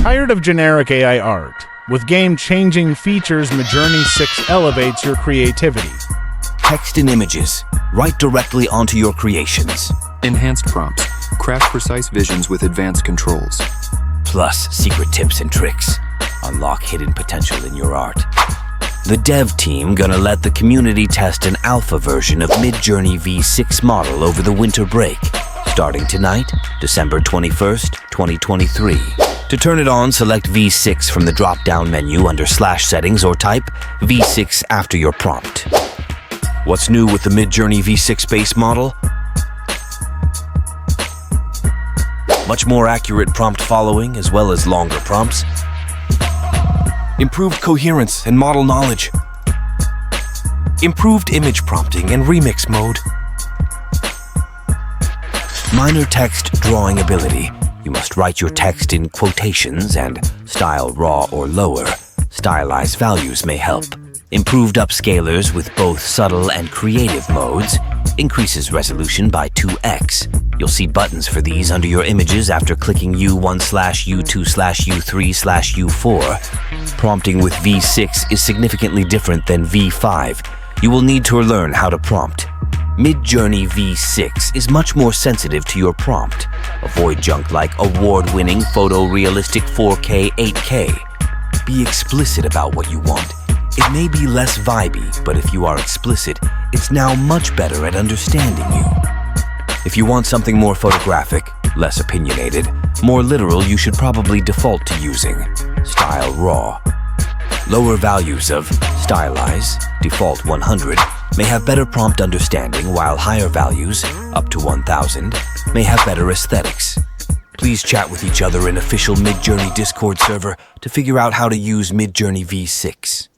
Tired of generic AI art? With game-changing features, Midjourney 6 elevates your creativity. Text and images, right directly onto your creations. Enhanced prompts. Craft precise visions with advanced controls. Plus secret tips and tricks. Unlock hidden potential in your art. The dev team gonna let the community test an alpha version of Midjourney V6 model over the winter break, starting tonight, December 21st, 2023. To turn it on, select V6 from the drop-down menu under /settings or type V6 after your prompt. What's new with the Midjourney V6 base model? Much more accurate prompt following as well as longer prompts. Improved coherence and model knowledge. Improved image prompting and remix mode. Minor text drawing ability. You must write your text in quotations and style raw or lower. Stylized values may help. Improved upscalers with both subtle and creative modes. Increases resolution by 2x. You'll see buttons for these under your images after clicking U1/U2/U3/U4. Prompting with V6 is significantly different than V5. You will need to learn how to prompt. Midjourney V6 is much more sensitive to your prompt. Avoid junk like award-winning photorealistic 4K, 8K. Be explicit about what you want. It may be less vibey, but if you are explicit, it's now much better at understanding you. If you want something more photographic, less opinionated, more literal, you should probably default to using Style Raw. Lower values of Stylize, default 100, may have better prompt understanding, while higher values, up to 1000, may have better aesthetics. Please chat with each other in official Midjourney Discord server to figure out how to use Midjourney V6.